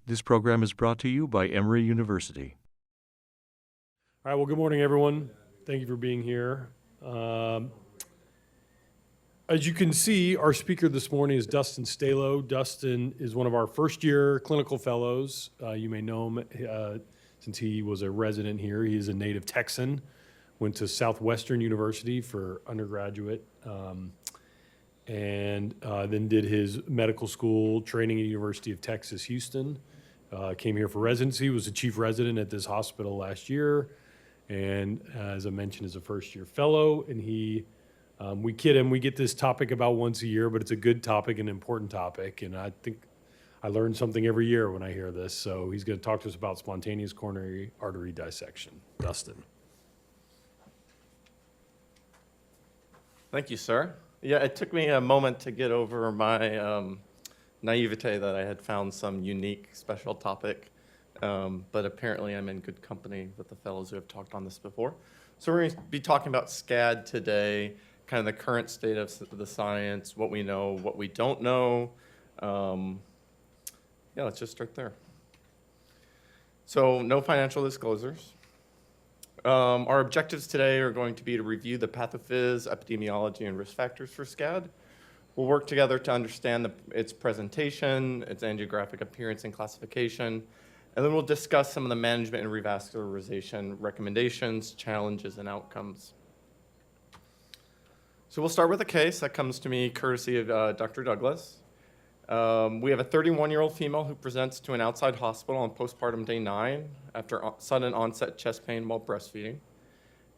This program is brought to you by Emory University. All right, well, good morning, everyone. Thank you for being here. As you can see, our speaker this morning is Dustin Staloch. Dustin is one of our first-year clinical fellows. You may know him since he was a resident here. He is a native Texan, went to Southwestern University for undergraduate, and then did his medical school training at University of Texas, Houston. Came here for residency, was a chief resident at this hospital last year, and as I mentioned, is a first-year fellow. And we kid him, we get this topic about once a year, but it's a good topic, an important topic, and I think I learn something every year when I hear this. So he's going to talk to us about spontaneous coronary artery dissection. Dustin. Thank you, sir. Yeah, it took me a moment to get over my naivete that I had found some unique special topic, but apparently I'm in good company with the fellows who have talked on this before. So we're going to be talking about SCAD today, kind of the current state of the science, what we know, what we don't know. Yeah, let's just start there. So no financial disclosures. Our objectives today are going to be to review the pathophys, epidemiology, and risk factors for SCAD. We'll work together to understand its presentation, its angiographic appearance and classification, and then we'll discuss some of the management and revascularization recommendations, challenges, and outcomes. So we'll start with a case that comes to me courtesy of Dr. Douglas. We have a 31-year-old female who presents to an outside hospital on postpartum day 9 after sudden onset chest pain while breastfeeding.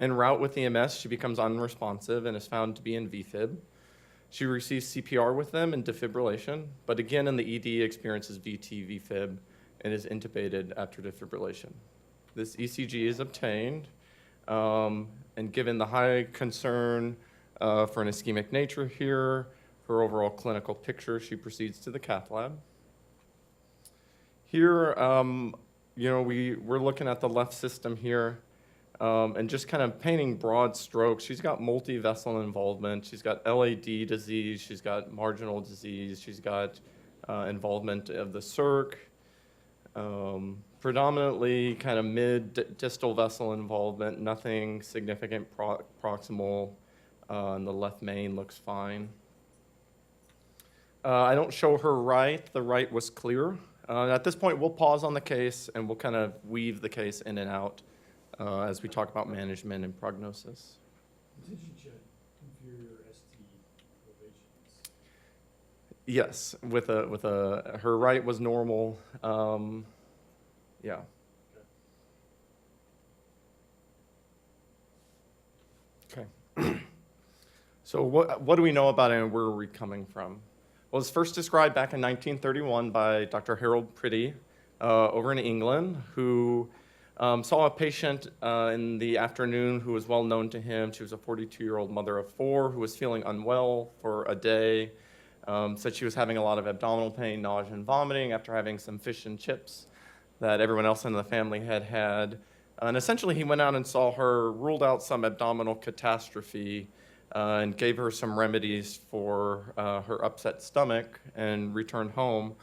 En route with EMS, she becomes unresponsive and is found to be in VFib. She receives CPR with them and defibrillation, but again in the ED experiences VT VFib and is intubated after defibrillation. This ECG is obtained, and given the high concern for an ischemic nature here, her overall clinical picture, she proceeds to the cath lab. Here, we're looking at the left system here, and just kind of painting broad strokes. She's got multi-vessel involvement. She's got LAD disease. She's got marginal disease. She's got involvement of the circ. Predominantly kind of mid-distal vessel involvement, nothing significant proximal, and the left main looks fine. I don't show her right. The right was clear. At this point, we'll pause on the case, and we'll kind of weave the case in and out as we talk about management and prognosis. Did you check inferior ST elevations? Yes, her right was normal. Yeah. Okay. So what do we know about it, and where are we coming from? Well, it was first described back in 1931 by Dr. Harold Priddy over in England, who saw a patient in the afternoon who was well known to him. She was a 42-year-old mother of 4 who was feeling unwell for a day. Said she was having a lot of abdominal pain, nausea, and vomiting after having some fish and chips that everyone else in the family had had. And essentially, he went out and saw her, ruled out some abdominal catastrophe, and gave her some remedies for her upset stomach and returned home,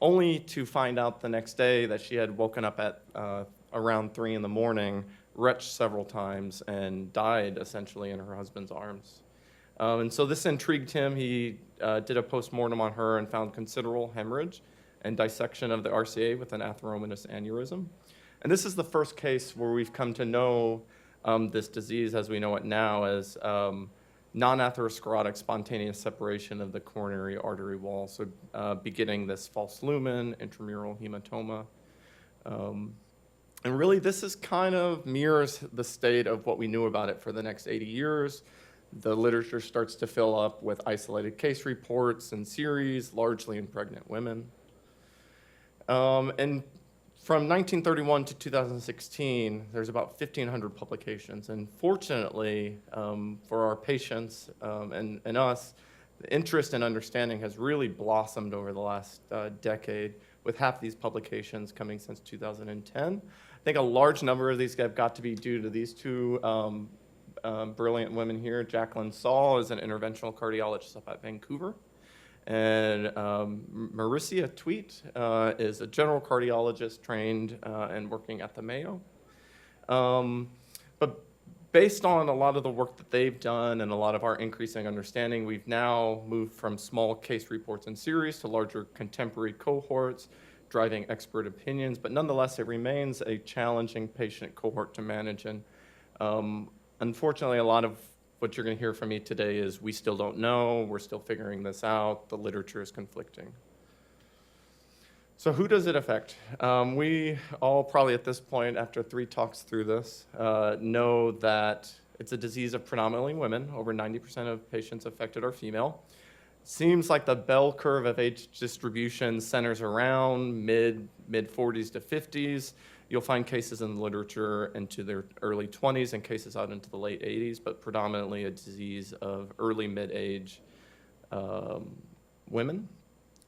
only to find out the next day that she had woken up at around 3 in the morning, retched several times, and died essentially in her husband's arms. And so this intrigued him. He did a postmortem on her and found considerable hemorrhage and dissection of the RCA with an atheromatous aneurysm. And this is the first case where we've come to know this disease as we know it now as non-atherosclerotic spontaneous separation of the coronary artery wall, so beginning this false lumen, intramural hematoma. And really, this is kind of mirrors the state of what we knew about it for the next 80 years. The literature starts to fill up with isolated case reports and series, largely in pregnant women. And from 1931 to 2016, there's about 1,500 publications. And fortunately, for our patients and us, the interest and understanding has really blossomed over the last decade, with half these publications coming since 2010. I think a large number of these have got to be due to these two brilliant women here. Jacqueline Saul is an interventional cardiologist up at Vancouver, And Marissa Tweet is a general cardiologist trained and working at the Mayo. But based on a lot of the work that they've done and a lot of our increasing understanding, we've now moved from small case reports and series to larger contemporary cohorts, driving expert opinions, but nonetheless, it remains a challenging patient cohort to manage. And unfortunately, a lot of what you're going to hear from me today is we still don't know, we're still figuring this out, the literature is conflicting. So who does it affect? We all probably at this point, after 3 talks through this, know that it's a disease of predominantly women. Over 90% of patients affected are female. Seems like the bell curve of age distribution centers around mid-40s to 50s. You'll find cases in the literature into their early 20s and cases out into the late 80s, but predominantly a disease of early mid-age women.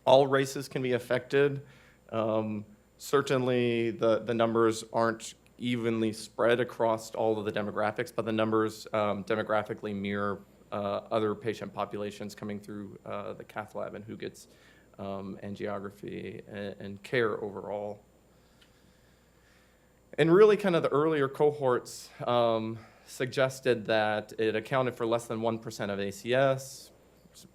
All races can be affected. Certainly the numbers aren't evenly spread across all of the demographics, but the numbers demographically mirror other patient populations coming through the cath lab and who gets angiography and care overall. And really kind of the earlier cohorts suggested that it accounted for less than 1% of ACS,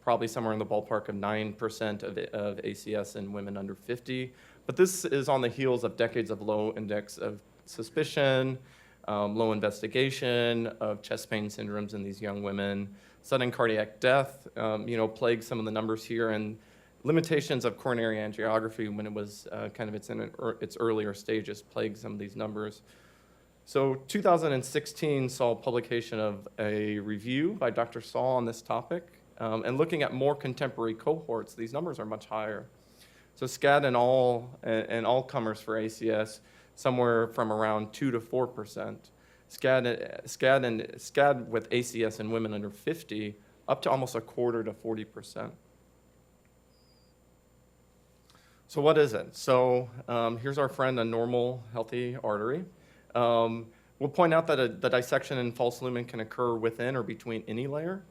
probably somewhere in the ballpark of 9% of ACS in women under 50. But this is on the heels of decades of low index of suspicion, low investigation of chest pain syndromes in these young women. Sudden cardiac death, plagued some of the numbers here, and limitations of coronary angiography when it was kind of its earlier stages plagued some of these numbers. So 2016 saw publication of a review by Dr. Saul on this topic, and looking at more contemporary cohorts, these numbers are much higher. So SCAD and all comers for ACS, somewhere from around 2 to 4%. SCAD with ACS in women under 50, up to almost a quarter to 40%. So what is it? So here's our friend, a normal, healthy artery. We'll point out that the dissection in false lumen can occur within or between any layer.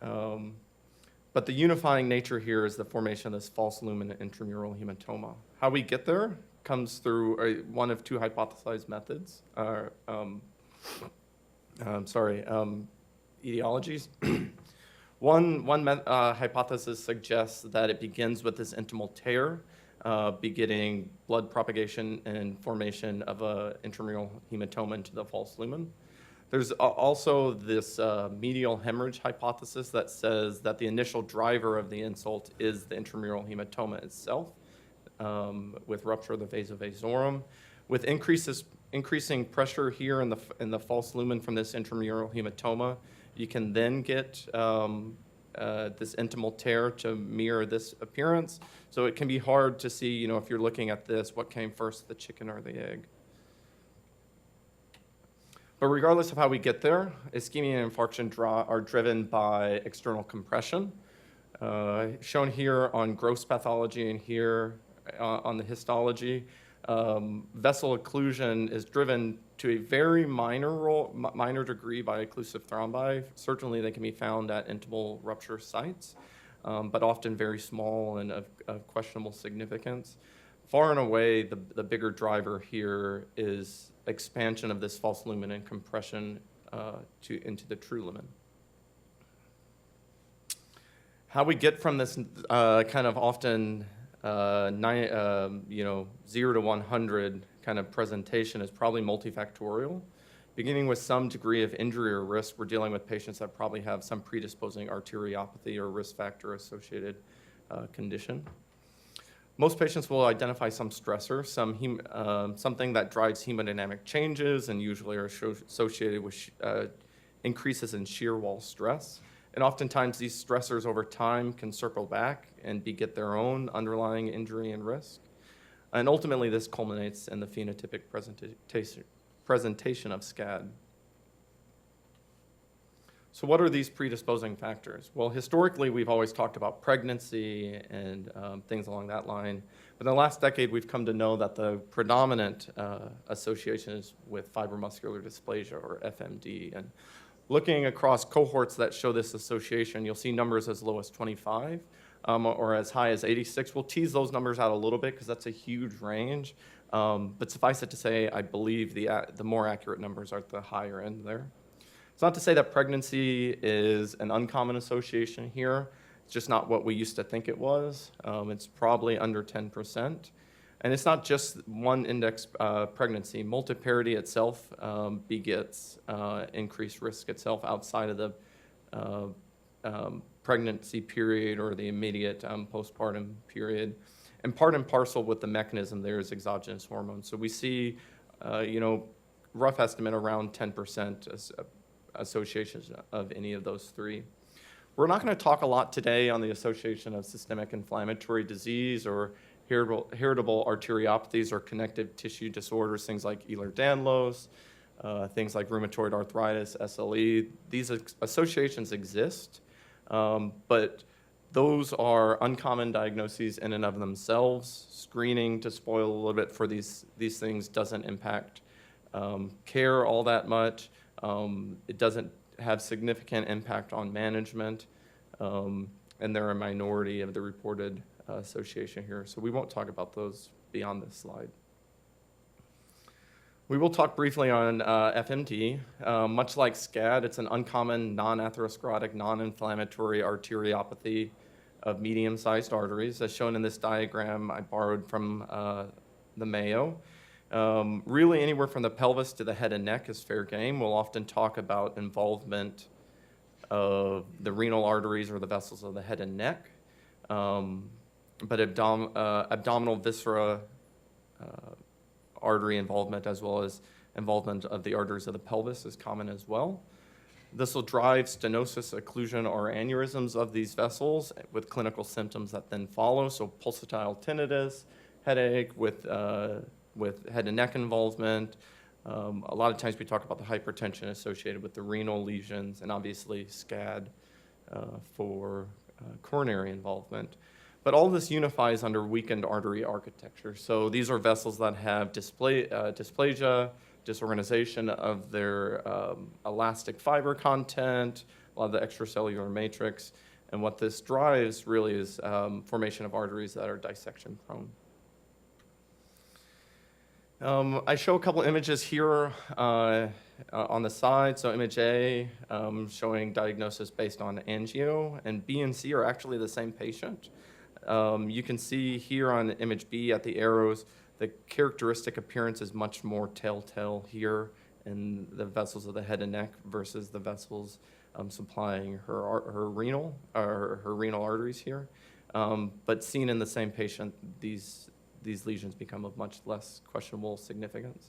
But the unifying nature here is the formation of this false lumen intramural hematoma. How we get there comes through one of 2 hypothesized methods, etiologies. One hypothesis suggests that it begins with this intimal tear, beginning blood propagation and formation of an intramural hematoma into the false lumen. There's also this medial hemorrhage hypothesis that says that the initial driver of the insult is the intramural hematoma itself, with rupture of the vasa vasorum. With increasing pressure here in the false lumen from this intramural hematoma, you can then get this intimal tear to mirror this appearance. So it can be hard to see, if you're looking at this, what came first, the chicken or the egg. But regardless of how we get there, ischemia and infarction are driven by external compression. Shown here on gross pathology and here on the histology, vessel occlusion is driven to a very minor degree by occlusive thrombi. Certainly they can be found at intimal rupture sites, but often very small and of questionable significance. Far and away, the bigger driver here is expansion of this false lumen and compression into the true lumen. How we get from this kind of often 0 to 100 kind of presentation is probably multifactorial. Beginning with some degree of injury or risk, we're dealing with patients that probably have some predisposing arteriopathy or risk factor associated condition. Most patients will identify some stressor, something that drives hemodynamic changes and usually are associated with increases in shear wall stress. And oftentimes these stressors over time can circle back and beget their own underlying injury and risk. And ultimately this culminates in the phenotypic presentation of SCAD. So what are these predisposing factors? Well, historically, we've always talked about pregnancy and things along that line. But in the last decade, we've come to know that the predominant association is with fibromuscular dysplasia, or FMD. And looking across cohorts that show this association, you'll see numbers as low as 25. or as high as 86. We'll tease those numbers out a little bit because that's a huge range. But suffice it to say, I believe the more accurate numbers are at the higher end there. It's not to say that pregnancy is an uncommon association here. It's just not what we used to think it was. It's probably under 10%. And it's not just one index pregnancy. Multiparity itself begets increased risk itself outside of the pregnancy period or the immediate postpartum period. And part and parcel with the mechanism there is exogenous hormones. So we see, rough estimate around 10% associations of any of those three. We're not going to talk a lot today on the association of systemic inflammatory disease or heritable arteriopathies or connective tissue disorders, things like Ehlers-Danlos, things like rheumatoid arthritis, SLE. These associations exist, but those are uncommon diagnoses in and of themselves. Screening, to spoil a little bit for these things, doesn't impact care all that much. It doesn't have significant impact on management, and they're a minority of the reported association here. So we won't talk about those beyond this slide. We will talk briefly on FMD. Much like SCAD, it's an uncommon non-atherosclerotic, non-inflammatory arteriopathy of medium-sized arteries. As shown in this diagram, I borrowed from the Mayo. Really anywhere from the pelvis to the head and neck is fair game. We'll often talk about involvement of the renal arteries or the vessels of the head and neck. But abdominal viscera artery involvement as well as involvement of the arteries of the pelvis is common as well. This will drive stenosis, occlusion, or aneurysms of these vessels with clinical symptoms that then follow. So pulsatile tinnitus, headache with head and neck involvement. A lot of times we talk about the hypertension associated with the renal lesions and obviously SCAD for coronary involvement. But all this unifies under weakened artery architecture. So these are vessels that have dysplasia, disorganization of their elastic fiber content, a lot of the extracellular matrix. And what this drives really is formation of arteries that are dissection prone. I show a couple images here on the side. So image A showing diagnosis based on angio, and B and C are actually the same patient. You can see here on image B at the arrows, the characteristic appearance is much more telltale here in the vessels of the head and neck versus the vessels supplying her renal arteries here. But seen in the same patient, these lesions become of much less questionable significance.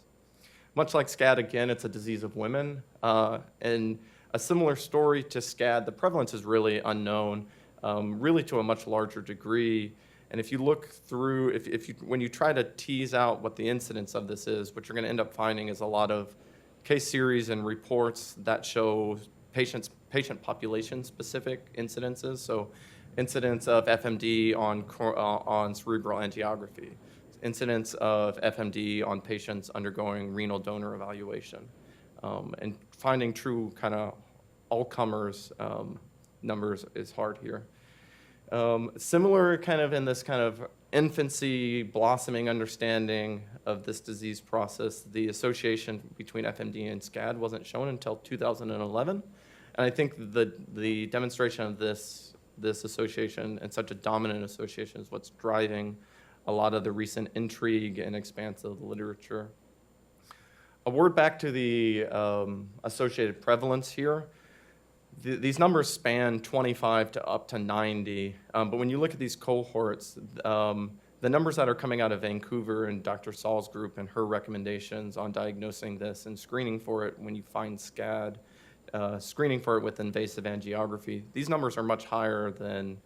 Much like SCAD, again, it's a disease of women. And a similar story to SCAD, the prevalence is really unknown, really to a much larger degree. And if you look through, when you try to tease out what the incidence of this is, what you're going to end up finding is a lot of case series and reports that show patient population-specific incidences. So incidence of FMD on cerebral angiography, incidence of FMD on patients undergoing renal donor evaluation, and finding true kind of all-comers numbers is hard here. Similar kind of in this kind of infancy, blossoming understanding of this disease process, the association between FMD and SCAD wasn't shown until 2011. And I think the demonstration of this association and such a dominant association is what's driving a lot of the recent intrigue and expanse of the literature. A word back to the associated prevalence here. These numbers span 25 to up to 90, but when you look at these cohorts, the numbers that are coming out of Vancouver and Dr. Saul's group and her recommendations on diagnosing this and screening for it when you find SCAD, screening for it with invasive angiography, these numbers are much higher than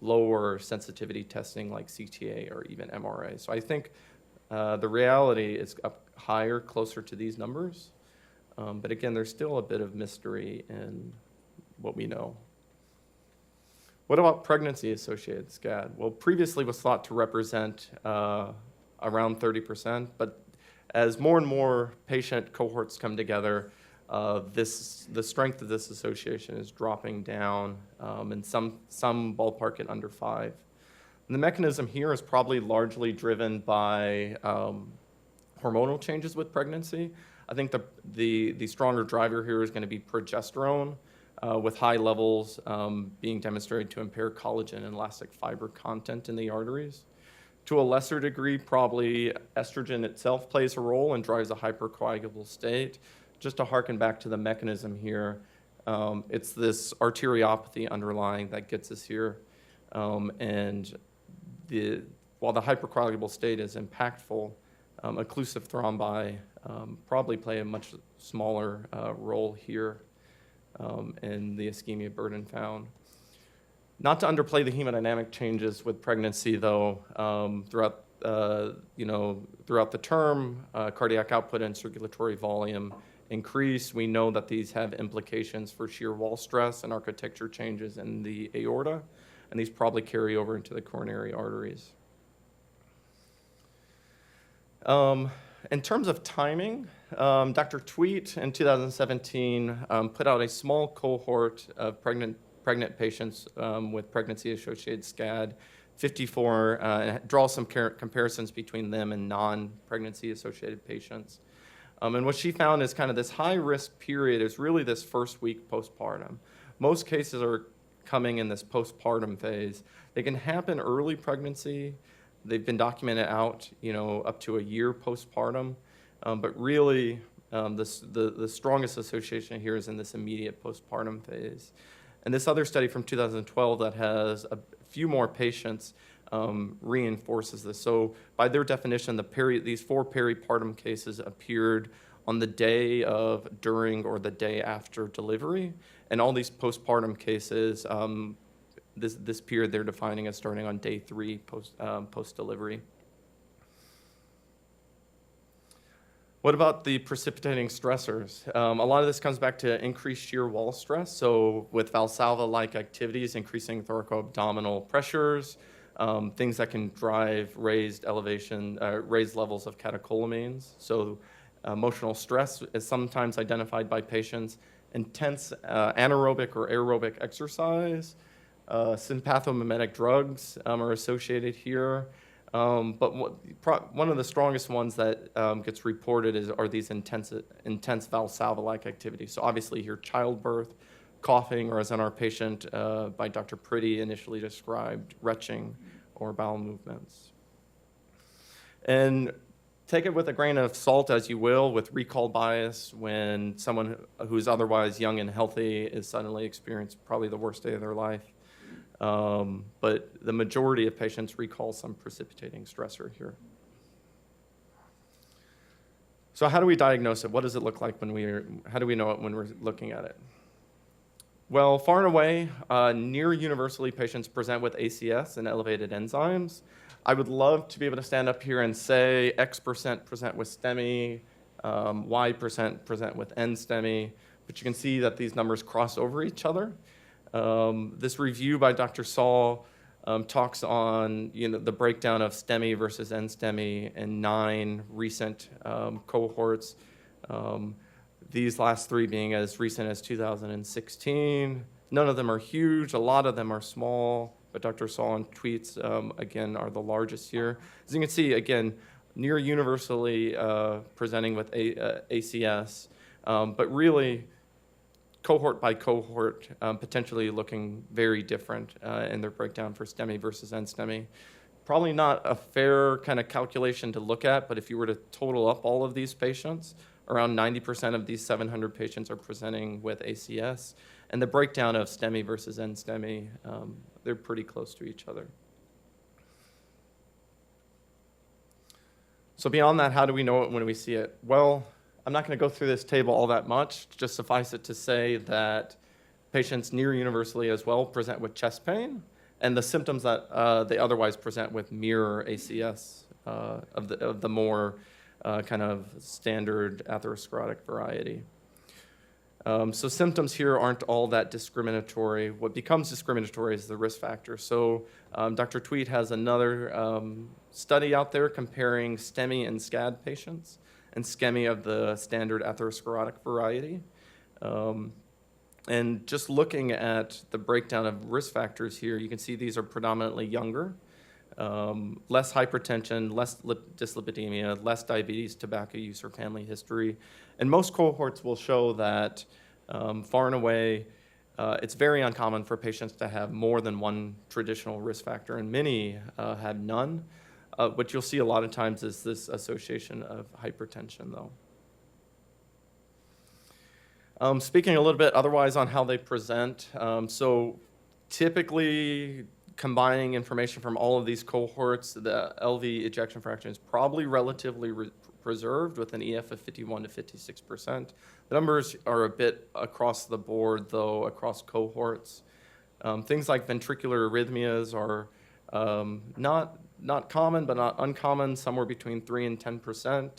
lower sensitivity testing like CTA or even MRA. So I think the reality is up higher, closer to these numbers, but again, there's still a bit of mystery in what we know. What about pregnancy-associated SCAD? Well, previously was thought to represent around 30%, but as more and more patient cohorts come together, the strength of this association is dropping down in some ballpark at under 5. And the mechanism here is probably largely driven by hormonal changes with pregnancy. I think the stronger driver here is going to be progesterone, with high levels being demonstrated to impair collagen and elastic fiber content in the arteries. To a lesser degree, probably estrogen itself plays a role and drives a hypercoagulable state. Just to harken back to the mechanism here, it's this arteriopathy underlying that gets us here. And while the hypercoagulable state is impactful, occlusive thrombi probably play a much smaller role here in the ischemia burden found. Not to underplay the hemodynamic changes with pregnancy, though, throughout the term, cardiac output and circulatory volume increase. We know that these have implications for shear wall stress and architecture changes in the aorta, and these probably carry over into the coronary arteries. In terms of timing, Dr. Tweet in 2017 put out a small cohort of pregnant patients with pregnancy-associated SCAD, 54, and draw some comparisons between them and non-pregnancy-associated patients. And what she found is kind of this high-risk period is really this first week postpartum. Most cases are coming in this postpartum phase. They can happen early pregnancy. They've been documented out, up to a year postpartum. But really, the strongest association here is in this immediate postpartum phase. And this other study from 2012 that has a few more patients reinforces this. So by their definition, these 4 peripartum cases appeared on the day of, during, or the day after delivery. And all these postpartum cases, this period they're defining as starting on day 3 post-delivery. What about the precipitating stressors? A lot of this comes back to increased shear wall stress. So with Valsalva-like activities, increasing thoracoabdominal pressures, things that can drive raised levels of catecholamines. So emotional stress is sometimes identified by patients. Intense anaerobic or aerobic exercise. Sympathomimetic drugs are associated here. But one of the strongest ones that gets reported are these intense Valsalva-like activities. So obviously here, childbirth, coughing, or as in our patient by Dr. Pretty initially described, retching or bowel movements. And take it with a grain of salt, as you will, with recall bias when someone who's otherwise young and healthy is suddenly experiencing probably the worst day of their life. But the majority of patients recall some precipitating stressor here. So how do we diagnose it? What does it look like how do we know it when we're looking at it? Well, far and away, near universally patients present with ACS and elevated enzymes. I would love to be able to stand up here and say X% present with STEMI, Y% present with N-STEMI, but you can see that these numbers cross over each other. This review by Dr. Saul talks on the breakdown of STEMI versus N-STEMI in 9 recent cohorts. These last 3 being as recent as 2016. None of them are huge. A lot of them are small, but Dr. Saul and Tweets, again, are the largest here. As you can see, again, near universally presenting with ACS, but really cohort by cohort, potentially looking very different in their breakdown for STEMI versus N-STEMI. Probably not a fair kind of calculation to look at, but if you were to total up all of these patients, around 90% of these 700 patients are presenting with ACS. And the breakdown of STEMI versus N-STEMI, they're pretty close to each other. So beyond that, how do we know it when we see it? Well, I'm not going to go through this table all that much. Just suffice it to say that patients near universally as well present with chest pain, and the symptoms that they otherwise present with mirror ACS of the more kind of standard atherosclerotic variety. So symptoms here aren't all that discriminatory. What becomes discriminatory is the risk factor. So Dr. Tweet has another study out there comparing STEMI and SCAD patients and SCEMI of the standard atherosclerotic variety. And just looking at the breakdown of risk factors here, you can see these are predominantly younger, less hypertension, less dyslipidemia, less diabetes, tobacco use, or family history. And most cohorts will show that far and away, it's very uncommon for patients to have more than one traditional risk factor, and many have none. What you'll see a lot of times is this association of hypertension, though. Speaking a little bit otherwise on how they present, so typically combining information from all of these cohorts, the LV ejection fraction is probably relatively preserved with an EF of 51 to 56%. The numbers are a bit across the board, though, across cohorts. Things like ventricular arrhythmias are not common, but not uncommon, somewhere between 3 and 10%.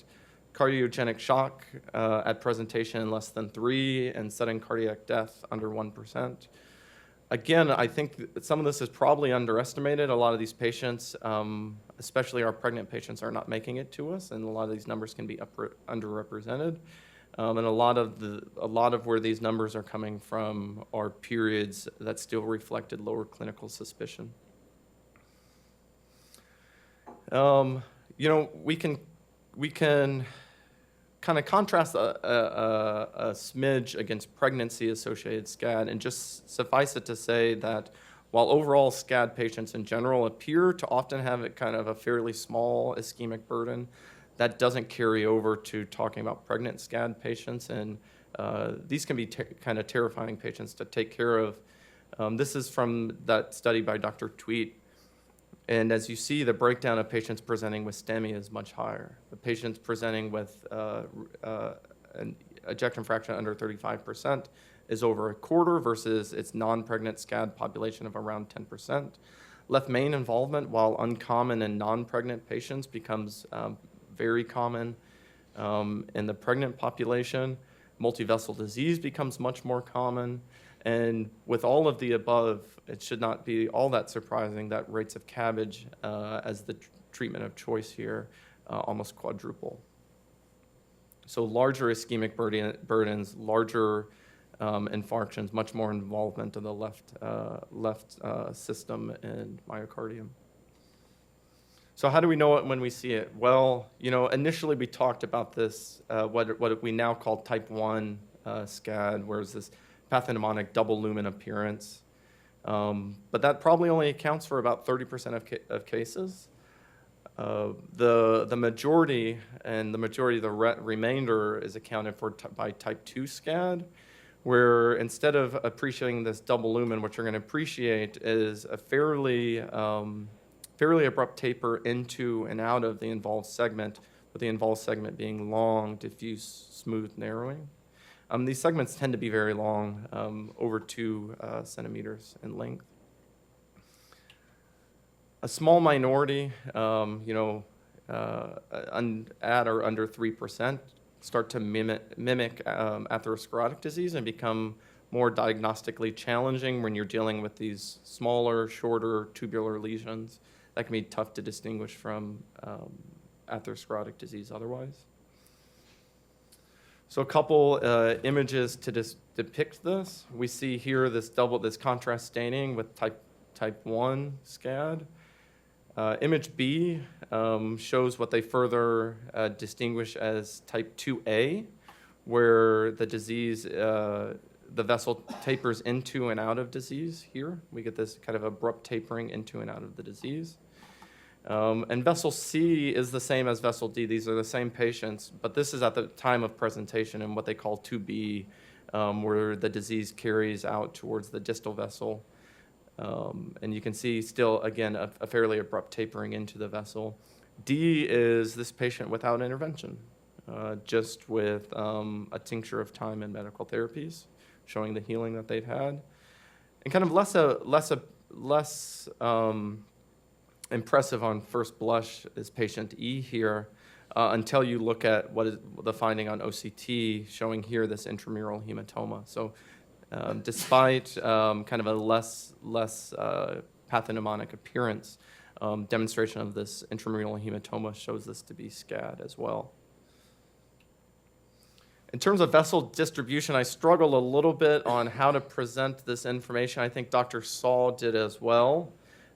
Cardiogenic shock at presentation less than 3, and sudden cardiac death under 1%. Again, I think some of this is probably underestimated. A lot of these patients, especially our pregnant patients, are not making it to us, and a lot of these numbers can be underrepresented. And a lot of where these numbers are coming from are periods that still reflected lower clinical suspicion. You know, we can kind of contrast a smidge against pregnancy-associated SCAD, and just suffice it to say that while overall SCAD patients in general appear to often have kind of a fairly small ischemic burden, that doesn't carry over to talking about pregnant SCAD patients, and these can be kind of terrifying patients to take care of. This is from that study by Dr. Tweet. And as you see, the breakdown of patients presenting with STEMI is much higher. The patients presenting with an ejection fraction under 35% is over a quarter versus its non-pregnant SCAD population of around 10%. Left main involvement, while uncommon in non-pregnant patients, becomes very common in the pregnant population. Multivessel disease becomes much more common. And with all of the above, it should not be all that surprising that rates of CABG as the treatment of choice here almost quadruple. So larger ischemic burdens, larger infarctions, much more involvement of the left system and myocardium. So how do we know it when we see it? Well, you know, initially we talked about this, what we now call type 1 SCAD, where it's this pathognomonic double lumen appearance. But that probably only accounts for about 30% of cases. The majority of the remainder is accounted for by type 2 SCAD, where instead of appreciating this double lumen, what you're going to appreciate is a fairly abrupt taper into and out of the involved segment, with the involved segment being long, diffuse, smooth narrowing. These segments tend to be very long, over 2 centimeters in length. A small minority, at or under 3%, start to mimic atherosclerotic disease and become more diagnostically challenging when you're dealing with these smaller, shorter tubular lesions that can be tough to distinguish from atherosclerotic disease otherwise. So a couple images to depict this. We see here this contrast staining with type 1 SCAD. Image B shows what they further distinguish as type 2A, where the disease, the vessel tapers into and out of disease here. We get this kind of abrupt tapering into and out of the disease. And vessel C is the same as vessel D. These are the same patients, but this is at the time of presentation in what they call 2B, where the disease carries out towards the distal vessel. And you can see still, again, a fairly abrupt tapering into the vessel. D is this patient without intervention, just with a tincture of time and medical therapies, showing the healing that they've had. And kind of less impressive on first blush is patient E here, until you look at what is the finding on OCT, showing here this intramural hematoma. So despite kind of a less pathognomonic appearance, demonstration of this intramural hematoma shows this to be SCAD as well. In terms of vessel distribution, I struggled a little bit on how to present this information. I think Dr. Saul did as well.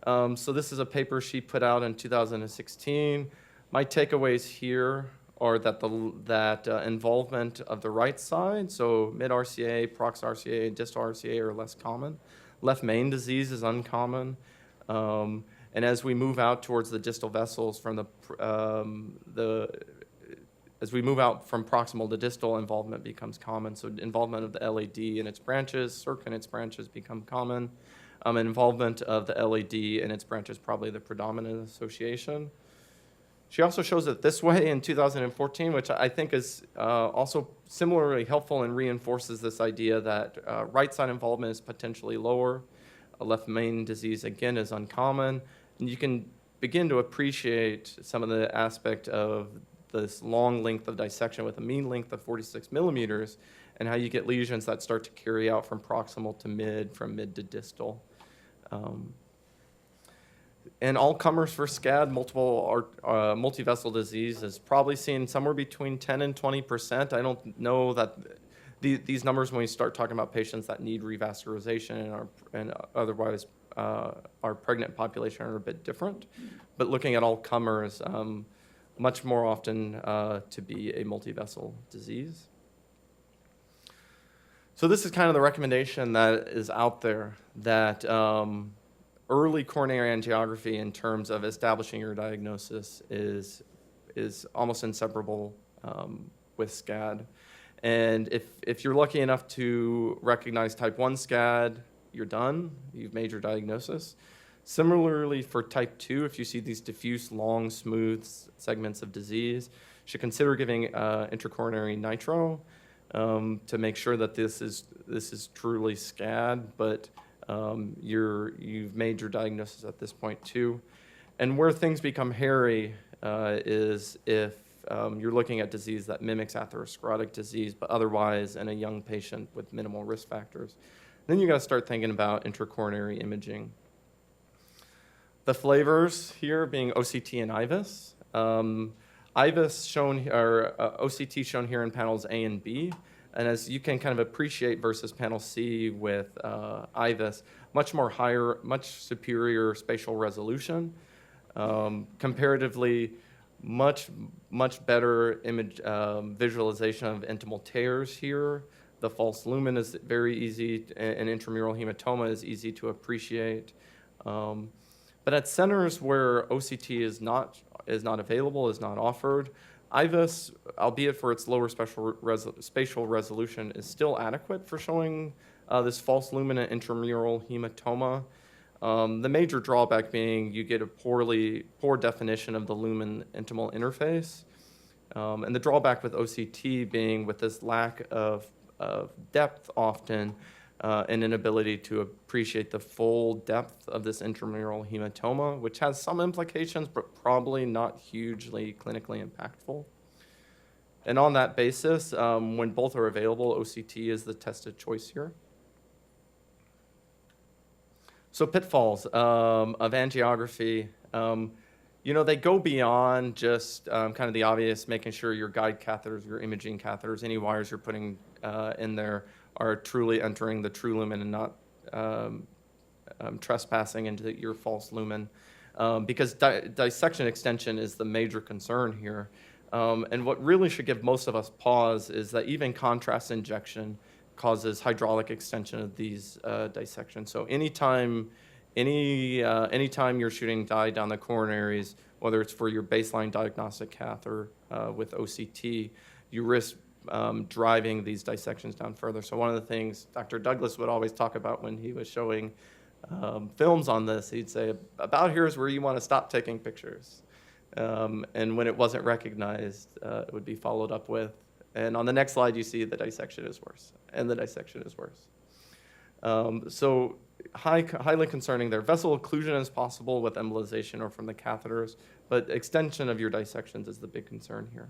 So this is a paper she put out in 2016. My takeaways here are that involvement of the right side, so mid-RCA, prox RCA, distal RCA are less common. Left main disease is uncommon. And as we move out towards the distal vessels from as we move out from proximal to distal, involvement becomes common. So involvement of the LAD and its branches, circ and its branches become common. And involvement of the LAD and its branches probably the predominant association. She also shows it this way in 2014, which I think is also similarly helpful and reinforces this idea that right side involvement is potentially lower. Left main disease, again, is uncommon. And you can begin to appreciate some of the aspect of this long length of dissection with a mean length of 46 millimeters, and how you get lesions that start to carry out from proximal to mid, from mid to distal. And all comers for SCAD, multivessel disease, is probably seen somewhere between 10 and 20%. I don't know that these numbers, when we start talking about patients that need revascularization and otherwise our pregnant population, are a bit different. But looking at all comers, much more often to be a multivessel disease. So this is kind of the recommendation that is out there, that early coronary angiography in terms of establishing your diagnosis is almost inseparable with SCAD. And if you're lucky enough to recognize type 1 SCAD, you're done, you've made your diagnosis. Similarly, for type 2, if you see these diffuse, long, smooth segments of disease, you should consider giving intracoronary nitro to make sure that this is truly SCAD, but you've made your diagnosis at this point too. And where things become hairy is if you're looking at disease that mimics atherosclerotic disease, but otherwise in a young patient with minimal risk factors. Then you got to start thinking about intracoronary imaging. The flavors here being OCT and IVUS. IVUS shown, or OCT shown here in panels A and B. And as you can kind of appreciate versus panel C with IVUS, much superior spatial resolution. Comparatively, much better image visualization of intimal tears here. The false lumen is very easy, and intramural hematoma is easy to appreciate. But at centers where OCT is not available, is not offered, IVUS, albeit for its lower spatial resolution, is still adequate for showing this false luminant intramural hematoma. The major drawback being you get a poor definition of the lumen intimal interface. And the drawback with OCT being with this lack of depth often, an inability to appreciate the full depth of this intramural hematoma, which has some implications, but probably not hugely clinically impactful. And on that basis, when both are available, OCT is the tested choice here. So pitfalls of angiography, they go beyond just kind of the obvious, making sure your guide catheters, your imaging catheters, any wires you're putting in there are truly entering the true lumen and not trespassing into your false lumen. Because dissection extension is the major concern here. And what really should give most of us pause is that even contrast injection causes hydraulic extension of these dissections. So anytime you're shooting dye down the coronaries, whether it's for your baseline diagnostic catheter with OCT, you risk driving these dissections down further. So one of the things Dr. Douglas would always talk about when he was showing films on this, he'd say, about here is where you want to stop taking pictures. And when it wasn't recognized, it would be followed up with, and on the next slide you see the dissection is worse, and the dissection is worse. So highly concerning there. Vessel occlusion is possible with embolization or from the catheters, but extension of your dissections is the big concern here.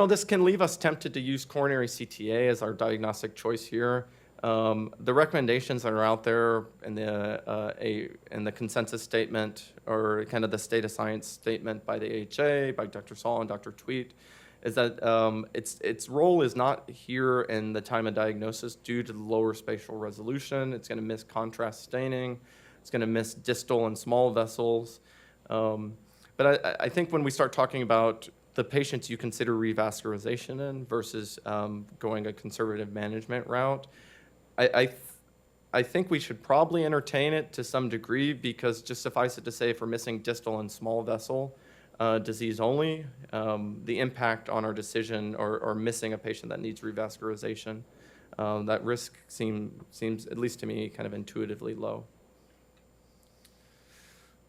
This can leave us tempted to use coronary CTA as our diagnostic choice here. The recommendations that are out there in the consensus statement, or kind of the state of science statement by the AHA, by Dr. Saul and Dr. Tweet, is that its role is not here in the time of diagnosis due to the lower spatial resolution. It's going to miss contrast staining. It's going to miss distal and small vessels. But I think when we start talking about the patients you consider revascularization in versus going a conservative management route, I think we should probably entertain it to some degree, because just suffice it to say, if we're missing distal and small vessel disease only, the impact on our decision or missing a patient that needs revascularization, that risk seems, at least to me, kind of intuitively low.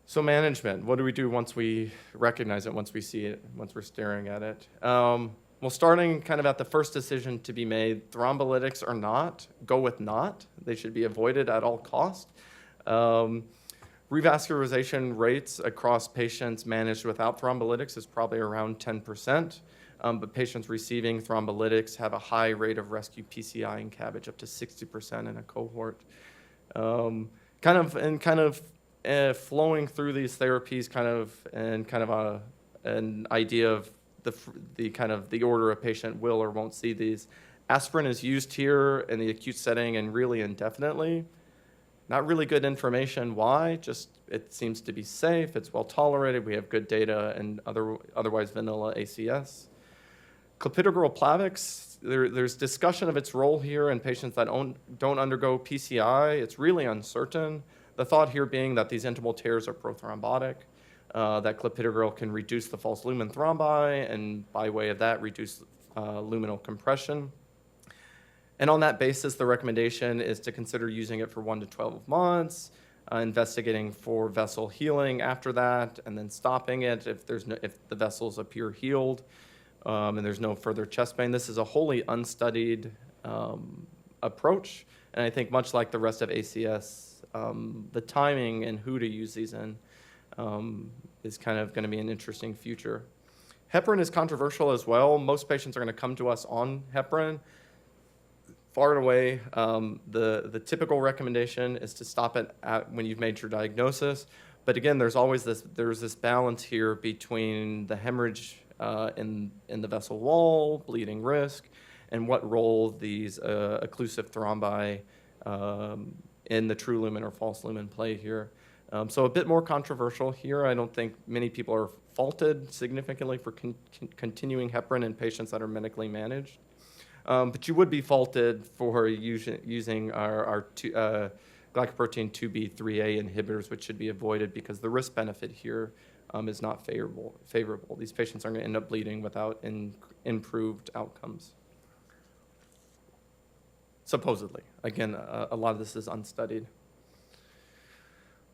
So management, what do we do once we recognize it, once we see it, once we're staring at it? Well, starting kind of at the first decision to be made, thrombolytics or not, go with not. They should be avoided at all costs. Revascularization rates across patients managed without thrombolytics is probably around 10%, but patients receiving thrombolytics have a high rate of rescue PCI and CABG, up to 60% in a cohort. Flowing through these therapies, an idea of the order a patient will or won't see these. Aspirin is used here in the acute setting and really indefinitely. Not really good information. Why? Just it seems to be safe. It's well tolerated. We have good data and otherwise vanilla ACS. Clopidogrel Plavix, there's discussion of its role here in patients that don't undergo PCI. It's really uncertain. The thought here being that these intimal tears are prothrombotic, that clopidogrel can reduce the false lumen thrombi, and by way of that, reduce luminal compression. And on that basis, the recommendation is to consider using it for 1 to 12 months, investigating for vessel healing after that, and then stopping it if the vessels appear healed and there's no further chest pain. This is a wholly unstudied approach, and I think much like the rest of ACS, the timing and who to use these in is kind of going to be an interesting future. Heparin is controversial as well. Most patients are going to come to us on heparin. Far and away, the typical recommendation is to stop it when you've made your diagnosis. But again, there's this balance here between the hemorrhage in the vessel wall, bleeding risk, and what role these occlusive thrombi in the true lumen or false lumen play here. So a bit more controversial here. I don't think many people are faulted significantly for continuing heparin in patients that are medically managed. But you would be faulted for using our glycoprotein 2B3A inhibitors, which should be avoided because the risk-benefit here is not favorable. These patients are going to end up bleeding without improved outcomes. Supposedly. Again, a lot of this is unstudied.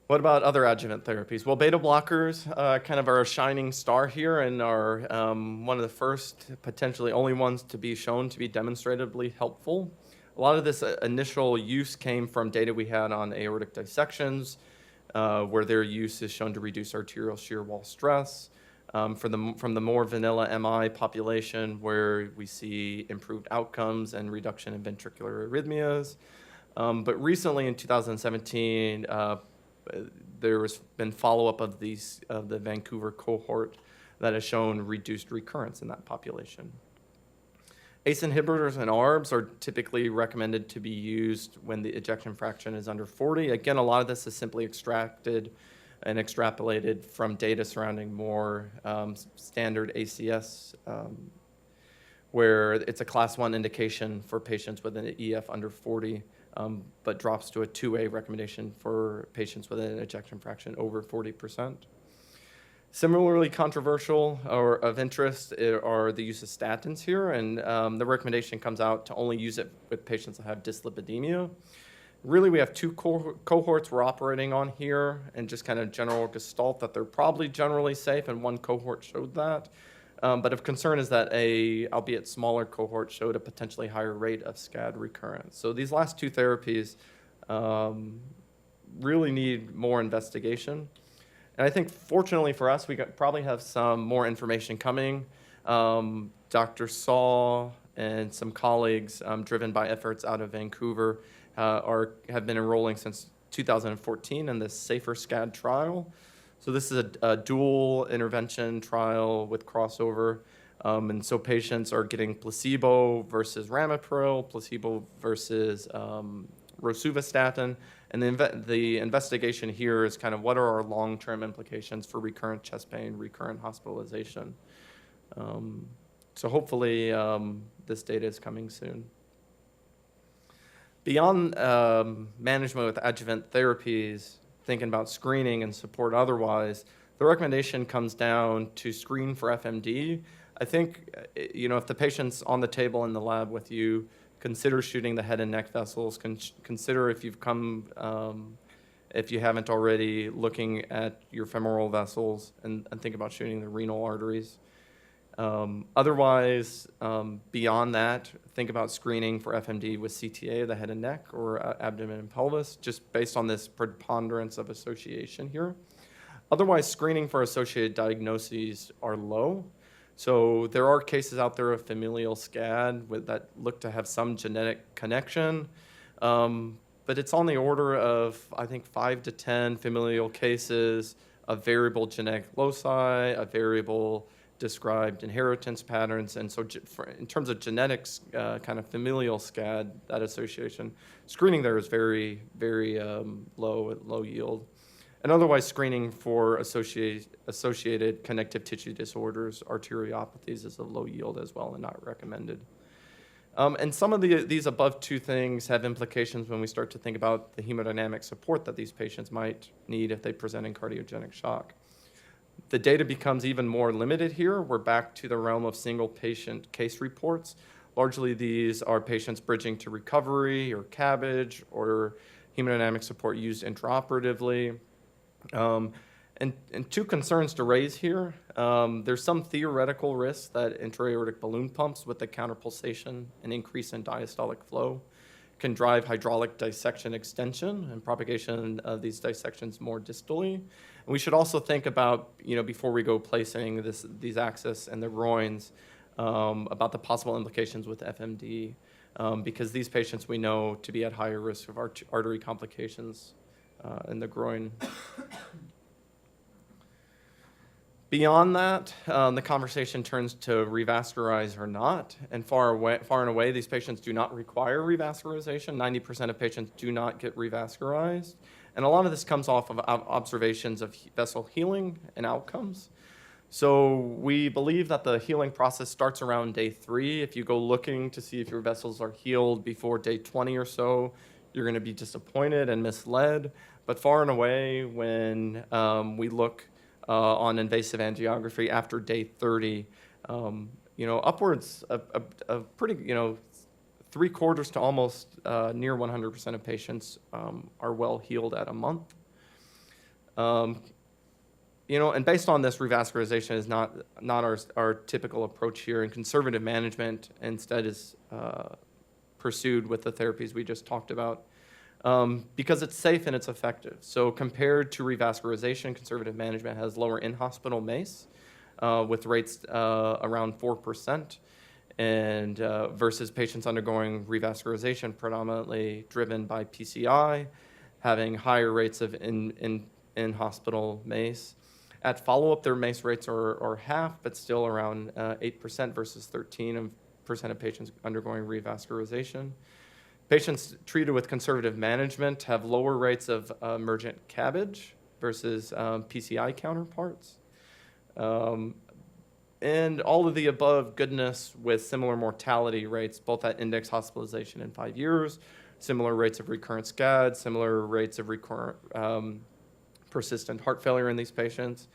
What about other adjuvant therapies? Well, beta blockers kind of are a shining star here and are one of the first, potentially only ones to be shown to be demonstratively helpful. A lot of this initial use came from data we had on aortic dissections, where their use is shown to reduce arterial shear wall stress. From the more vanilla MI population, where we see improved outcomes and reduction in ventricular arrhythmias. But recently in 2017, there has been follow-up of the Vancouver cohort that has shown reduced recurrence in that population. ACE inhibitors and ARBs are typically recommended to be used when the ejection fraction is under 40. Again, a lot of this is simply extracted and extrapolated from data surrounding more standard ACS, where it's a class 1 indication for patients with an EF under 40, but drops to a 2A recommendation for patients with an ejection fraction over 40%. Similarly controversial or of interest are the use of statins here, and the recommendation comes out to only use it with patients that have dyslipidemia. Really, we have two cohorts we're operating on here, and just kind of general gestalt that they're probably generally safe, and one cohort showed that. But of concern is that albeit smaller cohort showed a potentially higher rate of SCAD recurrence. So these last two therapies really need more investigation. And I think fortunately for us, we probably have some more information coming. Dr. Saul and some colleagues driven by efforts out of Vancouver have been enrolling since 2014 in this Safer SCAD trial. So this is a dual intervention trial with crossover And so patients are getting placebo versus ramipril, placebo versus rosuvastatin. And the investigation here is kind of what are our long-term implications for recurrent chest pain, recurrent hospitalization. So hopefully this data is coming soon. Beyond management with adjuvant therapies, thinking about screening and support otherwise, the recommendation comes down to screen for FMD. I think, if the patient's on the table in the lab with you, consider shooting the head and neck vessels. Consider if you've come, if you haven't already, looking at your femoral vessels and think about shooting the renal arteries. Otherwise, beyond that, think about screening for FMD with CTA, the head and neck, or abdomen and pelvis, just based on this preponderance of association here. Otherwise, screening for associated diagnoses are low. So there are cases out there of familial SCAD that look to have some genetic connection, but it's on the order of, I think, 5 to 10 familial cases of variable genetic loci, a variable described inheritance patterns. And so in terms of genetics, kind of familial SCAD, that association, screening there is very, very low yield. And otherwise, screening for associated connective tissue disorders, arteriopathies, is a low yield as well and not recommended. And some of these above two things have implications when we start to think about the hemodynamic support that these patients might need if they present in cardiogenic shock. The data becomes even more limited here. We're back to the realm of single patient case reports. Largely, these are patients bridging to recovery or CABG or hemodynamic support used intraoperatively. And two concerns to raise here. There's some theoretical risk that intra-aortic balloon pumps with the counterpulsation and increase in diastolic flow can drive hydraulic dissection extension and propagation of these dissections more distally. And we should also think about, before we go placing these access and the groins, about the possible implications with FMD, because these patients we know to be at higher risk of artery complications in the groin. Beyond that, the conversation turns to revascularize or not, and far and away, these patients do not require revascularization. 90% of patients do not get revascularized, and a lot of this comes off of observations of vessel healing and outcomes. So we believe that the healing process starts around day 3. If you go looking to see if your vessels are healed before day 20 or so, you're going to be disappointed and misled. But far and away, when we look on invasive angiography after day 30, upwards of pretty, 3/4 to almost near 100% of patients are well healed at a month. And based on this, revascularization is not our typical approach here, and conservative management instead is pursued with the therapies we just talked about. Because it's safe and it's effective. So compared to revascularization, conservative management has lower in-hospital MACE with rates around 4%, and versus patients undergoing revascularization predominantly driven by PCI, having higher rates of in-hospital MACE. At follow-up, their MACE rates are half, but still around 8% versus 13% of patients undergoing revascularization. Patients treated with conservative management have lower rates of emergent CABG versus PCI counterparts. And all of the above goodness with similar mortality rates, both at index hospitalization in 5 years, similar rates of recurrent SCAD, similar rates of recurrent persistent heart failure in these patients.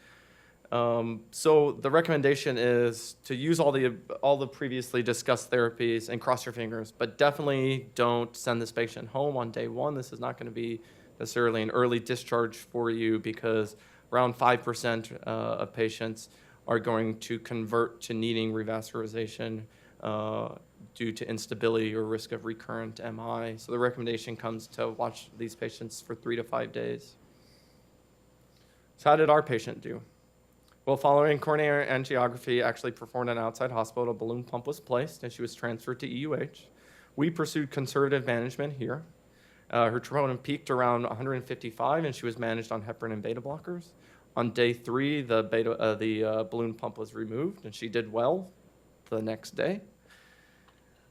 So the recommendation is to use all the previously discussed therapies and cross your fingers, but definitely don't send this patient home on day 1. This is not going to be necessarily an early discharge for you, because around 5% of patients are going to convert to needing revascularization due to instability or risk of recurrent MI. So the recommendation comes to watch these patients for 3 to 5 days. So how did our patient do? Well, following coronary angiography actually performed in an outside hospital, a balloon pump was placed and she was transferred to EUH. We pursued conservative management here. Her troponin peaked around 155 and she was managed on heparin and beta blockers. On day 3, the balloon pump was removed and she did well. the next day.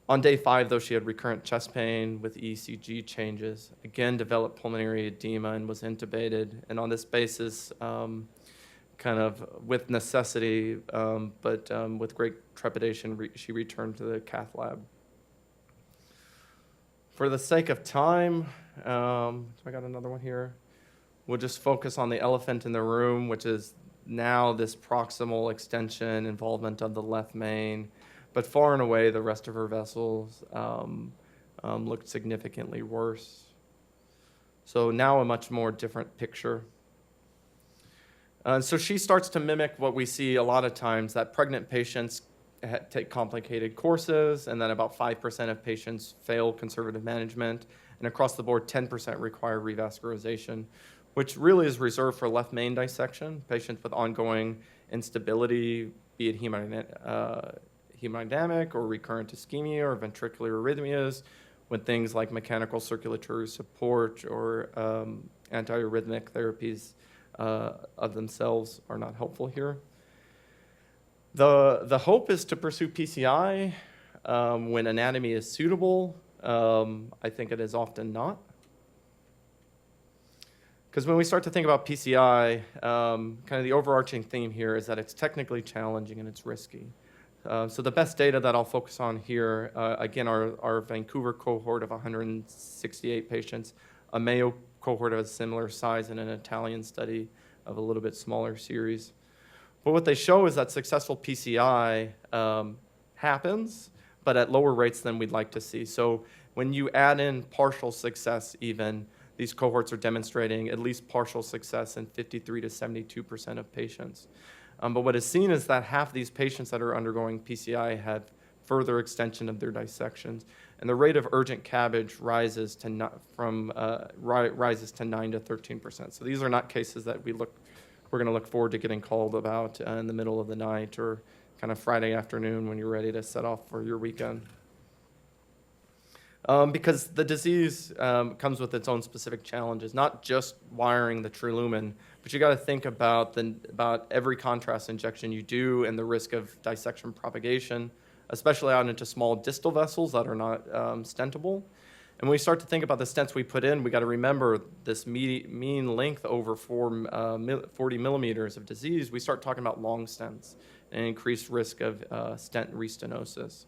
On day 5, though, she had recurrent chest pain with ECG changes, again developed pulmonary edema and was intubated. And on this basis, kind of with necessity, but with great trepidation, she returned to the cath lab. For the sake of time, so I got another one here. We'll just focus on the elephant in the room, which is now this proximal extension involvement of the left main. But far and away, the rest of her vessels looked significantly worse. So now a much more different picture. So she starts to mimic what we see a lot of times, that pregnant patients take complicated courses, and then about 5% of patients fail conservative management, and across the board, 10% require revascularization, which really is reserved for left main dissection, patients with ongoing instability, be it hemodynamic or recurrent ischemia or ventricular arrhythmias, when things like mechanical circulatory support or antiarrhythmic therapies of themselves are not helpful here. The hope is to pursue PCI when anatomy is suitable. I think it is often not. Because when we start to think about PCI, kind of the overarching theme here is that it's technically challenging and it's risky. So the best data that I'll focus on here, again, our Vancouver cohort of 168 patients, a Mayo cohort of a similar size, and an Italian study of a little bit smaller series. But what they show is that successful PCI happens, but at lower rates than we'd like to see. So when you add in partial success even, these cohorts are demonstrating at least partial success in 53 to 72% of patients. But what is seen is that half these patients that are undergoing PCI have further extension of their dissections, and the rate of urgent CABG rises to 9 to 13%. So these are not cases that we're going to look forward to getting called about in the middle of the night or kind of Friday afternoon when you're ready to set off for your weekend. Because the disease comes with its own specific challenges, not just wiring the true lumen, but you got to think about every contrast injection you do and the risk of dissection propagation, especially out into small distal vessels that are not stentable. And when we start to think about the stents we put in, we got to remember this mean length over 40 millimeters of disease. We start talking about long stents and increased risk of stent restenosis.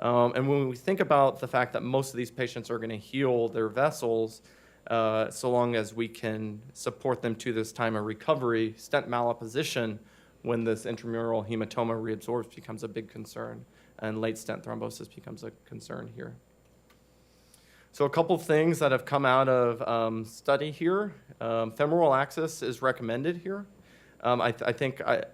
And when we think about the fact that most of these patients are going to heal their vessels, so long as we can support them to this time of recovery, stent malapposition, when this intramural hematoma reabsorbs, becomes a big concern, and late stent thrombosis becomes a concern here. So a couple of things that have come out of study here. Femoral access is recommended here. I think I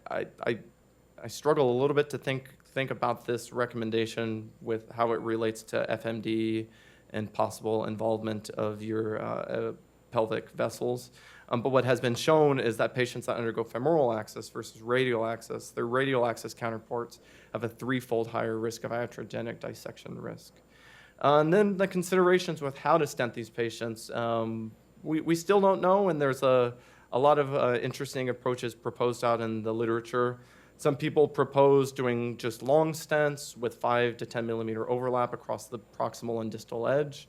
struggle a little bit to think about this recommendation with how it relates to FMD and possible involvement of your pelvic vessels. But what has been shown is that patients that undergo femoral access versus radial access, their radial access counterparts have a 3-fold higher risk of iatrogenic dissection risk. And then the considerations with how to stent these patients, we still don't know, and there's a lot of interesting approaches proposed out in the literature. Some people propose doing just long stents with 5 to 10 millimeter overlap across the proximal and distal edge.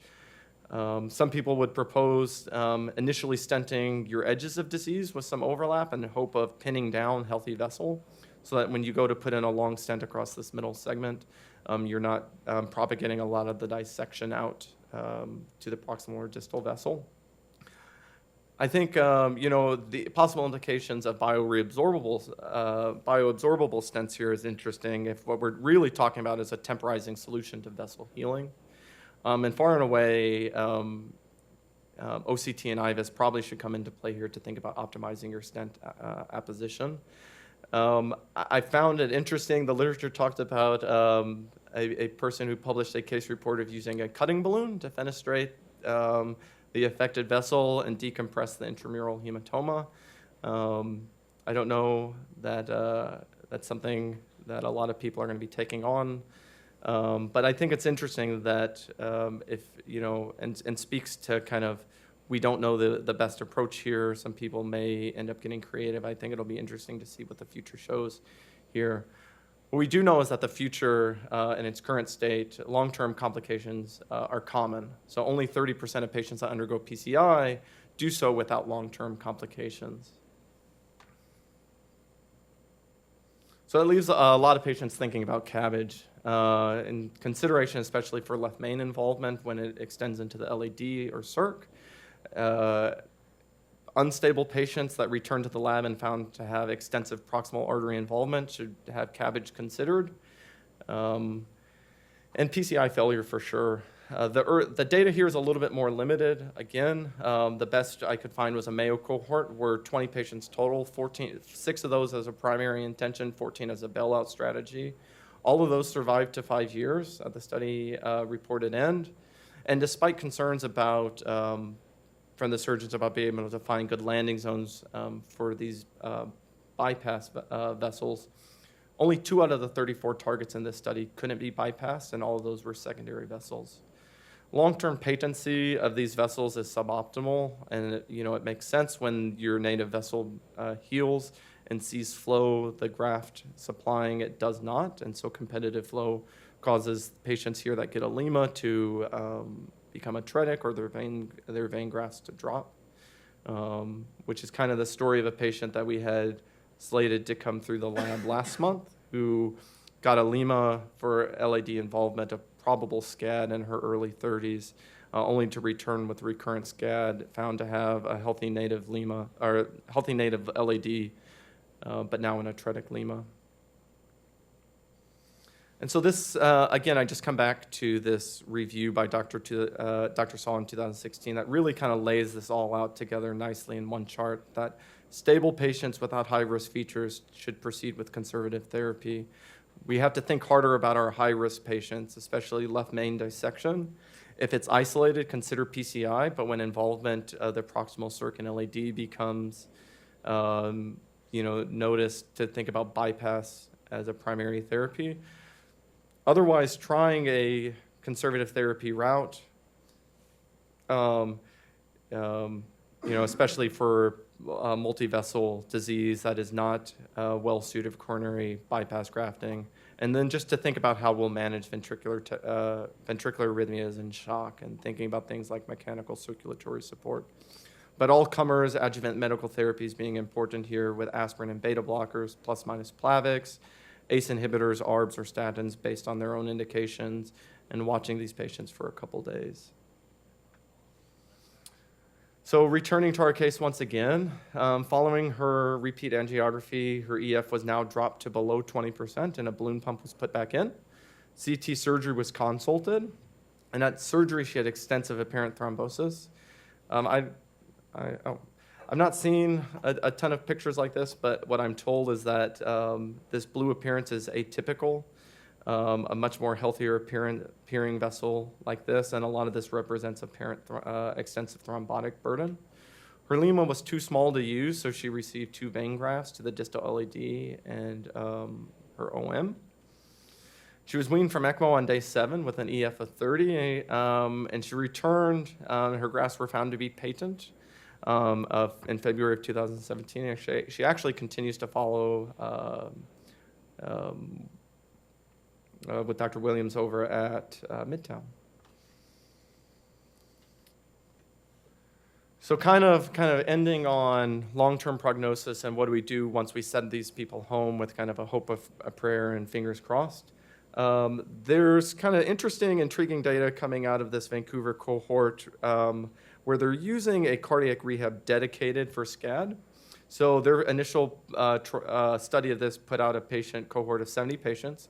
Some people would propose initially stenting your edges of disease with some overlap in the hope of pinning down healthy vessel, so that when you go to put in a long stent across this middle segment, you're not propagating a lot of the dissection out to the proximal or distal vessel. I think the possible implications of bioabsorbable stents here is interesting if what we're really talking about is a temporizing solution to vessel healing. And far and away, OCT and IVUS probably should come into play here to think about optimizing your stent apposition. I found it interesting, the literature talked about a person who published a case report of using a cutting balloon to fenestrate the affected vessel and decompress the intramural hematoma. I don't know that that's something that a lot of people are going to be taking on, but I think it's interesting that and speaks to kind of, we don't know the best approach here. Some people may end up getting creative. I think it'll be interesting to see what the future shows here. What we do know is that the future in its current state, long-term complications are common. So only 30% of patients that undergo PCI do so without long-term complications. So it leaves a lot of patients thinking about CABG in consideration, especially for left main involvement when it extends into the LAD or circ. Unstable patients that return to the lab and found to have extensive proximal artery involvement should have CABG considered. And PCI failure for sure. The data here is a little bit more limited. Again, the best I could find was a Mayo cohort where 20 patients total, 6 of those as a primary intention, 14 as a bailout strategy. All of those survived to 5 years at the study reported end. And despite concerns about from the surgeons about being able to find good landing zones for these bypass vessels, only 2 out of the 34 targets in this study couldn't be bypassed, and all of those were secondary vessels. Long-term patency of these vessels is suboptimal, and it makes sense when your native vessel heals and sees flow, the graft supplying it does not, and so competitive flow causes patients here that get a lima to become atretic or their vein grafts to drop, which is kind of the story of a patient that we had slated to come through the lab last month who got a lima for LAD involvement of probable SCAD in her early 30s, only to return with recurrent SCAD, found to have a healthy native lima or healthy native LAD, but now an atretic lima. And so this, again, I just come back to this review by Dr. Saul in 2016 that really kind of lays this all out together nicely in one chart, that stable patients without high-risk features should proceed with conservative therapy. We have to think harder about our high-risk patients, especially left main dissection. If it's isolated, consider PCI, but when involvement of the proximal circ and LAD becomes noticed, to think about bypass as a primary therapy. Otherwise, trying a conservative therapy route, especially for multi-vessel disease that is not well suited for coronary bypass grafting, and then just to think about how we'll manage ventricular arrhythmias and shock, and thinking about things like mechanical circulatory support. But all comers, adjuvant medical therapies being important here with aspirin and beta blockers, plus minus Plavix, ACE inhibitors, ARBs, or statins based on their own indications, and watching these patients for a couple days. So returning to our case once again, following her repeat angiography, her EF was now dropped to below 20% and a balloon pump was put back in. CT surgery was consulted, and at surgery she had extensive apparent thrombosis. I'm not seeing a ton of pictures like this, but what I'm told is that this blue appearance is atypical, a much more healthier appearing vessel like this, and a lot of this represents apparent extensive thrombotic burden. Her lima was too small to use, so she received 2 vein grafts to the distal LAD and her OM. She was weaned from ECMO on day 7 with an EF of 30, and she returned. Her grafts were found to be patent. In February of 2017. She actually continues to follow with Dr. Williams over at Midtown. So kind of ending on long-term prognosis and what do we do once we send these people home with kind of a hope of a prayer and fingers crossed. There's kind of interesting, intriguing data coming out of this Vancouver cohort where they're using a cardiac rehab dedicated for SCAD. So their initial study of this put out a patient cohort of 70 patients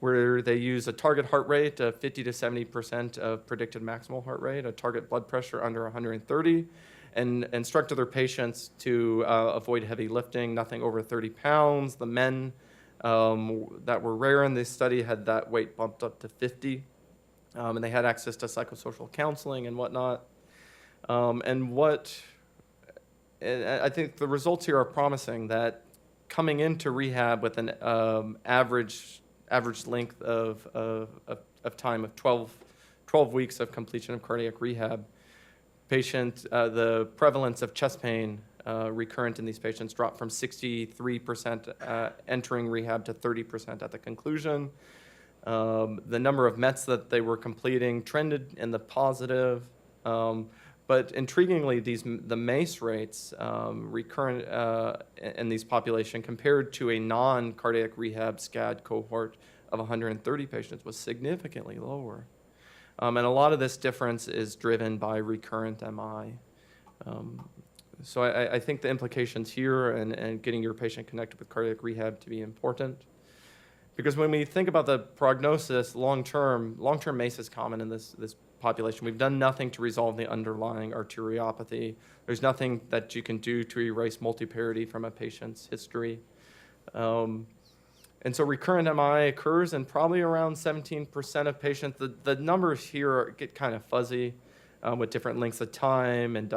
where they use a target heart rate of 50 to 70% of predicted maximal heart rate, a target blood pressure under 130, and instructed their patients to avoid heavy lifting, nothing over 30 pounds. The men that were rare in this study had that weight bumped up to 50, and they had access to psychosocial counseling and whatnot. And I think the results here are promising, that coming into rehab with an average length of time of 12 weeks of completion of cardiac rehab, the prevalence of chest pain recurrent in these patients dropped from 63% entering rehab to 30% at the conclusion. The number of METs that they were completing trended in the positive. But intriguingly, the MACE rates recurrent in these population compared to a non-cardiac rehab SCAD cohort of 130 patients was significantly lower. And a lot of this difference is driven by recurrent MI. So I think the implications here and getting your patient connected with cardiac rehab to be important. Because when we think about the prognosis long-term MACE is common in this population. We've done nothing to resolve the underlying arteriopathy. There's nothing that you can do to erase multiparity from a patient's history. And so recurrent MI occurs in probably around 17% of patients. The numbers here get kind of fuzzy with different lengths of time and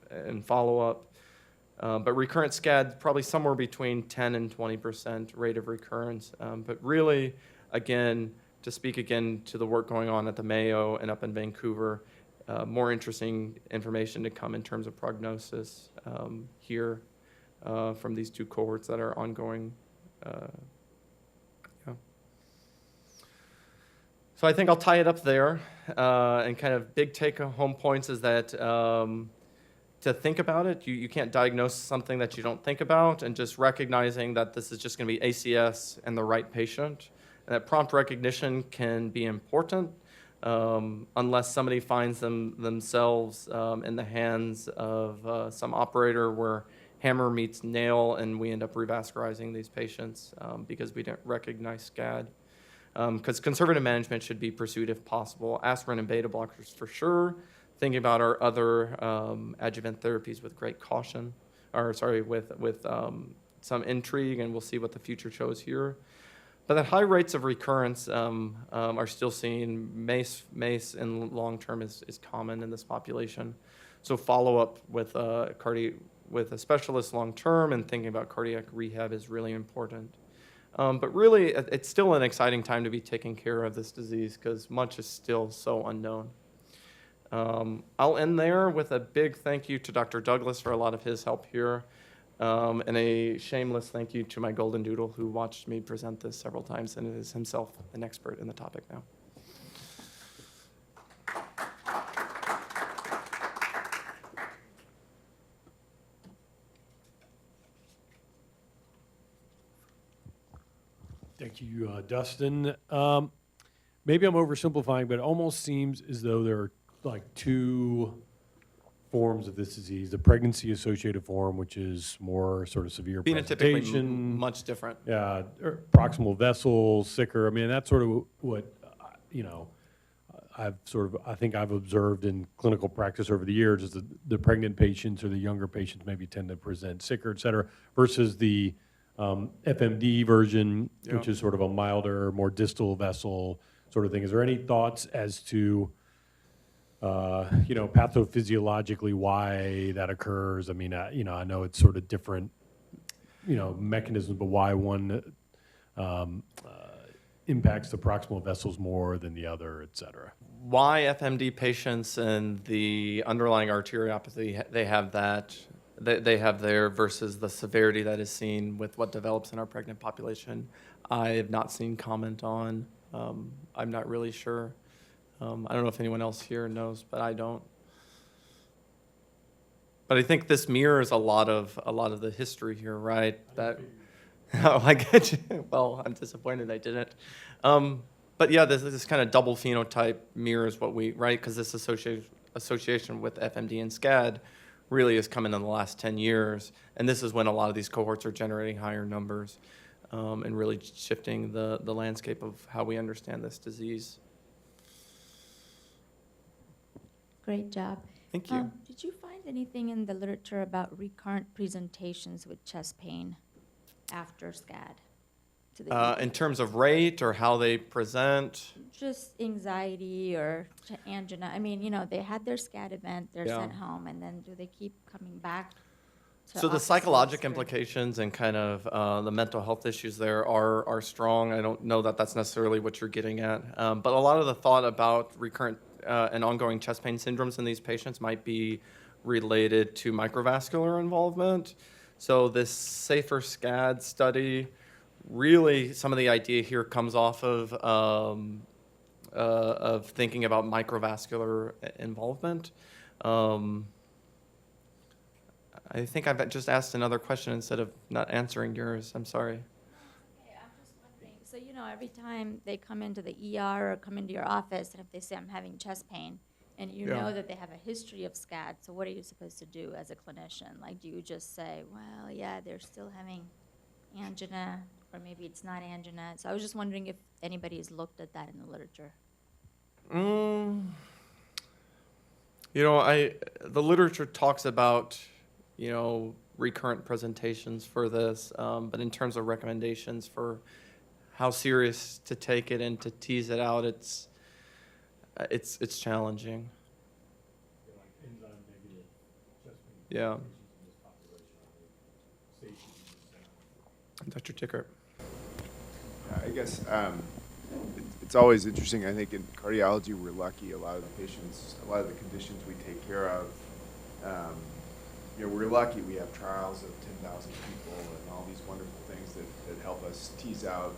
and follow-up. But recurrent SCAD, probably somewhere between 10 and 20% rate of recurrence. But really, again, to speak again to the work going on at the Mayo and up in Vancouver, more interesting information to come in terms of prognosis here from these two cohorts that are ongoing. So I think I'll tie it up there. And kind of big take-home points is that to think about it, you can't diagnose something that you don't think about, and just recognizing that this is just going to be ACS and the right patient. And that prompt recognition can be important unless somebody finds themselves in the hands of some operator where hammer meets nail and we end up revascularizing these patients because we didn't recognize SCAD. Because conservative management should be pursued if possible. Aspirin and beta blockers for sure. Thinking about our other adjuvant therapies with great caution, with some intrigue, and we'll see what the future shows here. But that high rates of recurrence are still seen. MACE in long term is common in this population. So follow up with a specialist long term and thinking about cardiac rehab is really important. But really, it's still an exciting time to be taking care of this disease because much is still so unknown. I'll end there with a big thank you to Dr. Douglas for a lot of his help here. And a shameless thank you to my golden doodle who watched me present this several times and is himself an expert in the topic now. Thank you, Dustin. Maybe I'm oversimplifying, but it almost seems as though there are like two forms of this disease: the pregnancy-associated form, which is more sort of severe Phenotypically presentation, much different. Yeah, proximal vessel, sicker. I mean, that's sort of what I think I've observed in clinical practice over the years is the pregnant patients or the younger patients maybe tend to present sicker, et cetera, versus the FMD version, which is sort of a milder, more distal vessel sort of thing. Is there any thoughts as to pathophysiologically why that occurs? I mean, I know it's sort of different, mechanisms, but why one impacts the proximal vessels more than the other, et cetera. Why FMD patients and the underlying arteriopathy, they have there versus the severity that is seen with what develops in our pregnant population, I have not seen comment on. I'm not really sure. I don't know if anyone else here knows, but I don't. But I think this mirrors a lot of the history here, right? I get you. Well, I'm disappointed I didn't. But yeah, this kind of double phenotype mirrors what right? Because this association with FMD and SCAD really has come in the last 10 years. And this is when a lot of these cohorts are generating higher numbers and really shifting the landscape of how we understand this disease. Great job. Thank you. Did you find anything in the literature about recurrent presentations with chest pain after SCAD? In terms of rate or how they present? Just anxiety or angina. I mean, they had their SCAD event, they're sent home, and then do they keep coming back? So the psychologic implications and kind of the mental health issues there are strong. I don't know that that's necessarily what you're getting at. But a lot of the thought about recurrent and ongoing chest pain syndromes in these patients might be related to microvascular involvement. So this Safer SCAD study, really some of the idea here comes off of thinking about microvascular involvement. I think I've just asked another question instead of not answering yours. I'm sorry. Okay, I'm just wondering, so you know, every time they come into the ER or come into your office, and if they say I'm having chest pain, and you know that they have a history of SCAD, so what are you supposed to do as a clinician? Like, do you just say, well, yeah, they're still having angina, or maybe it's not angina? So I was just wondering if anybody's looked at that in the literature. You know, the literature talks about, you know, recurrent presentations for this, but in terms of recommendations for how serious to take it and to tease it out, it's challenging. Yeah. Dr. Tickert. I guess it's always interesting. I think in cardiology, we're lucky. A lot of the patients, a lot of the conditions we take care of, you know, we're lucky. We have trials of 10,000 people and all these wonderful things that help us tease out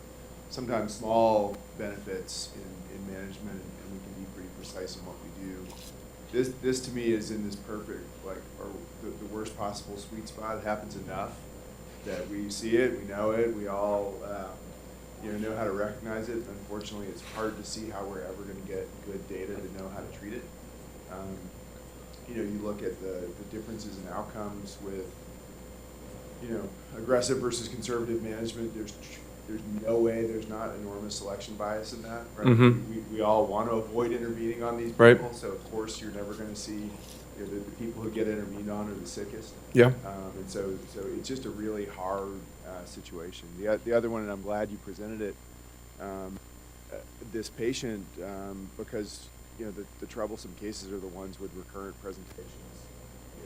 sometimes small benefits in management, and we can be pretty precise in what we do. This to me is in this perfect, like, or the worst possible sweet spot. It happens enough that we see it, we know it, we all you know how to recognize it. Unfortunately, it's hard to see how we're ever going to get good data to know how to treat it. You know, you look at the differences in outcomes with, you know, aggressive versus conservative management. There's no way there's not enormous selection bias in that, right? We all want to avoid intervening on these people, Right. so of course you're never going to see, you know, the people who get intervened on are the sickest. Yeah. And so it's just a really hard situation. The other one, and I'm glad you presented it, this patient, because, you know, the troublesome cases are the ones with recurrent presentations,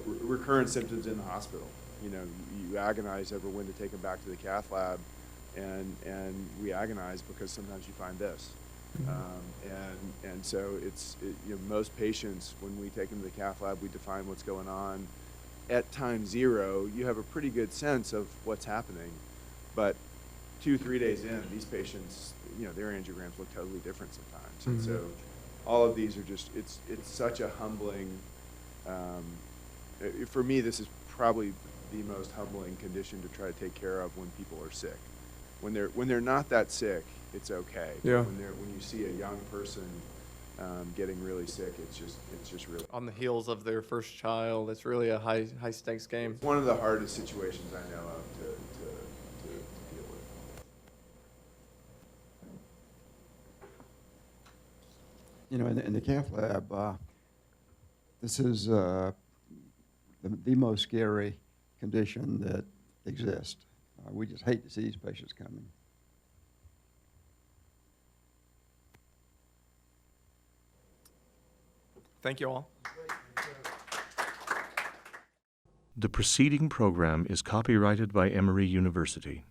recurrent symptoms in the hospital. You know, you agonize over when to take them back to the cath lab, and we agonize because sometimes you find this. And so you know, most patients, when we take them to the cath lab, we define what's going on. At time zero, you have a pretty good sense of what's happening, but 2-3 days in, these patients, you know, their angiograms look totally different sometimes. And so all of these are just, it's such a humbling, for me, this is probably the most humbling condition to try to take care of when people are sick. When they're not that sick, it's okay. Yeah. But when you see a young person getting really sick, it's just really On the heels of their first child, it's really a high stakes game. one of the hardest situations I know of to deal with. You know, in the cath lab, this is the most scary condition that exists. We just hate to see these patients coming. Thank you all. The preceding program is copyrighted by Emory University.